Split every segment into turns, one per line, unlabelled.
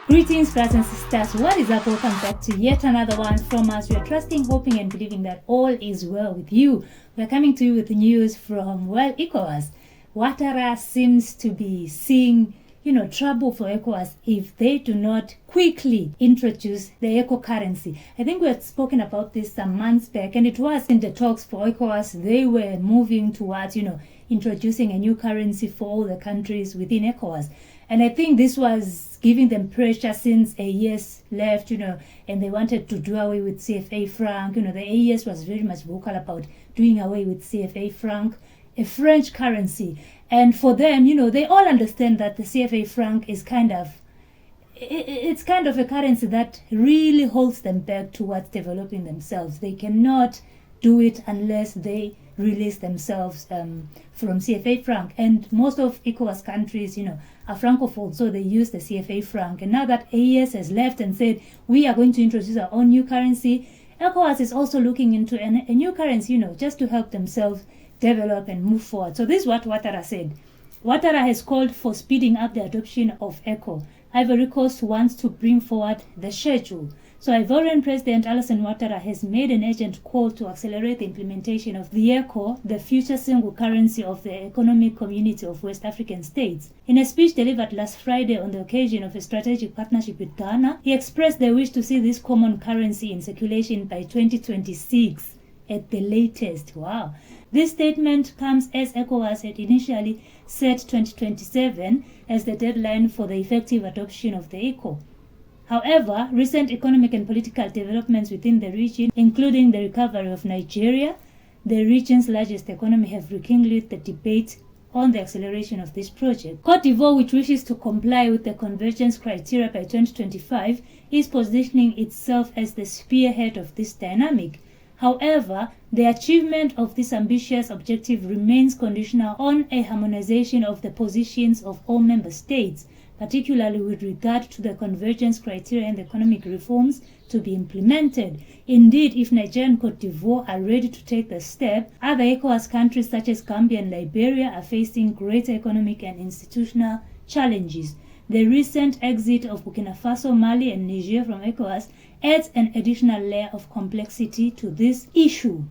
Greetings, brothers and sisters. What is up? Welcome back to yet another one from us. We are trusting, hoping, and believing that all is well with you. We are coming to you with news from, Ecowas. Outtara seems to be seeing, trouble for Ecowas if they do not quickly introduce the eco currency. I think we had spoken about this some months back, and it was in the talks for Ecowas. They were moving towards, introducing a new currency for all the countries within Ecowas. And I think this was giving them pressure since AES left, and they wanted to do away with CFA franc. The AES was very much vocal about doing away with CFA franc, a French currency. And for them, they all understand that the CFA franc is it's kind of a currency that really holds them back towards developing themselves. They cannot do it unless they release themselves from CFA franc. And most of ECOWAS countries, are francophone, so they use the CFA franc. And now that AES has left and said, we are going to introduce our own new currency, ECOWAS is also looking into a new currency, just to help themselves develop and move forward. So this is what Outtara said. Outtara has called for speeding up the adoption of ECO. Ivory Coast wants to bring forward the schedule. So Ivorian President Alassane Outtara has made an urgent call to accelerate the implementation of the ECO, the future single currency of the Economic Community of West African States. In a speech delivered last Friday on the occasion of a strategic partnership with Ghana, he expressed the wish to see this common currency in circulation by 2026 at the latest. Wow. This statement comes as ECOWAS had initially set 2027 as the deadline for the effective adoption of the ECO. However, recent economic and political developments within the region, including the recovery of Nigeria, the region's largest economy, have rekindled the debate on the acceleration of this project. Cote d'Ivoire, which wishes to comply with the convergence criteria by 2025, is positioning itself as the spearhead of this dynamic. However, the achievement of this ambitious objective remains conditional on a harmonization of the positions of all member states, particularly with regard to the convergence criteria and the economic reforms to be implemented. Indeed, if Nigeria and Cote d'Ivoire are ready to take the step, other ECOWAS countries such as Gambia and Liberia are facing greater economic and institutional challenges. The recent exit of BURKINAFASO, Mali, and Niger from ECOWAS adds an additional layer of complexity to this issue.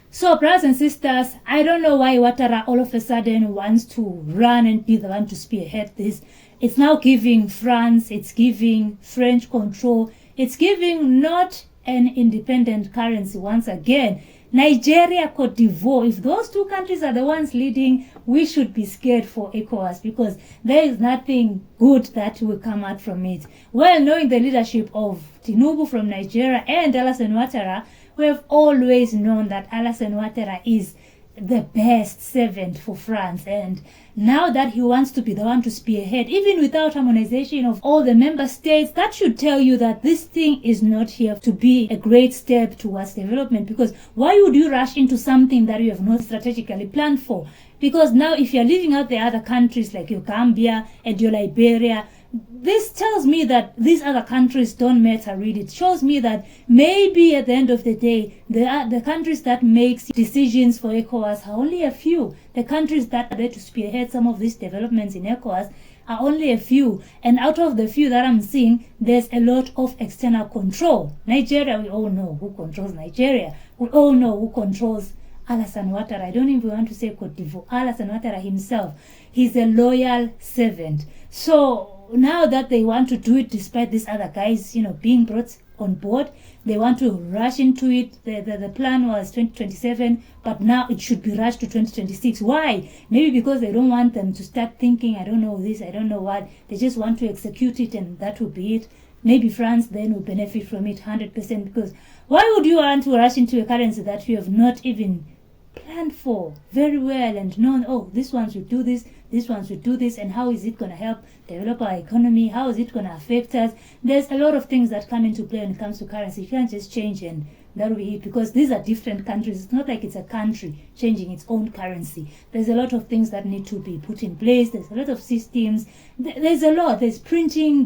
So, brothers and sisters, I don't know why Outtara all of a sudden wants to run and be the one to spearhead this. It's now giving France, it's giving French control, it's giving not an independent currency once again. Nigeria, Cote d'Ivoire, if those two countries are the ones leading, we should be scared for ECOWAS because there is nothing good that will come out from it. Well, knowing the leadership of Tinubu from Nigeria and Alassane Ouattara, we have always known that Alassane Ouattara is the best servant for France, and now that he wants to be the one to spearhead, even without harmonization of all the member states, that should tell you that this thing is not here to be a great step towards development. Because why would you rush into something that you have not strategically planned for? Because now if you're leaving out the other countries like your Gambia and your Liberia, this tells me that these other countries don't matter really. It shows me that maybe at the end of the day, the countries that make decisions for ECOWAS are only a few. The countries that are there to spearhead some of these developments in ECOWAS are only a few. And out of the few that I'm seeing, there's a lot of external control. Nigeria, we all know who controls Nigeria. We all know who controls Alassane Ouattara. I don't even want to say Cote d'Ivoire. Alassane Ouattara himself, he's a loyal servant. So now that they want to do it despite these other guys, being brought on board, they want to rush into it. The plan was 2027, but now it should be rushed to 2026. Why? Maybe because they don't want them to start thinking, I don't know this, I don't know what. They just want to execute it and that will be it. Maybe France then will benefit from it 100%, because why would you want to rush into a currency that you have not even planned for very well and known, oh, this one should do this one should do this, and how is it going to help develop our economy? How is it going to affect us? There's a lot of things that come into play when it comes to currency. You can't just change and that will be it, because these are different countries. It's not like it's a country changing its own currency. There's a lot of things that need to be put in place. There's a lot of systems. There's a lot. There's printing.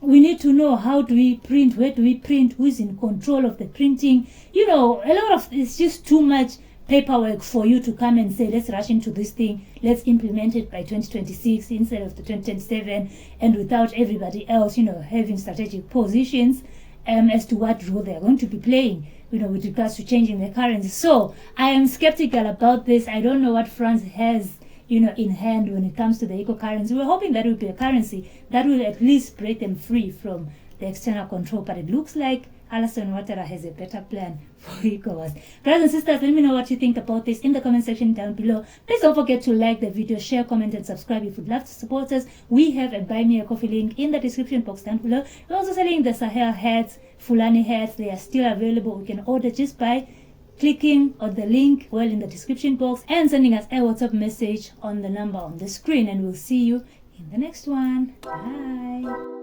We need to know, how do we print? Where do we print? Who's in control of the printing? A lot of, it's just too much paperwork for you to come and say, let's rush into this thing, let's implement it by 2026 instead of the 2027, and without everybody else, having strategic positions as to what role they're going to be playing, with regards to changing the currency. So I am skeptical about this. I don't know what France has, in hand when it comes to the eco currency. We're hoping that it will be a currency that will at least break them free from the external control, but it looks like Alassane Outtara has a better plan for Ecowas. Brothers and sisters, let me know what you think about this in the comment section down below. Please don't forget to like the video, share, comment, and subscribe if you'd love to support us. We have a Buy Me a Coffee link in the description box down below. We're also selling the Sahel hats, Fulani hats. They are still available. We can order just by clicking on the link in the description box and sending us a WhatsApp message on the number on the screen. And we'll see you in the next one. Bye.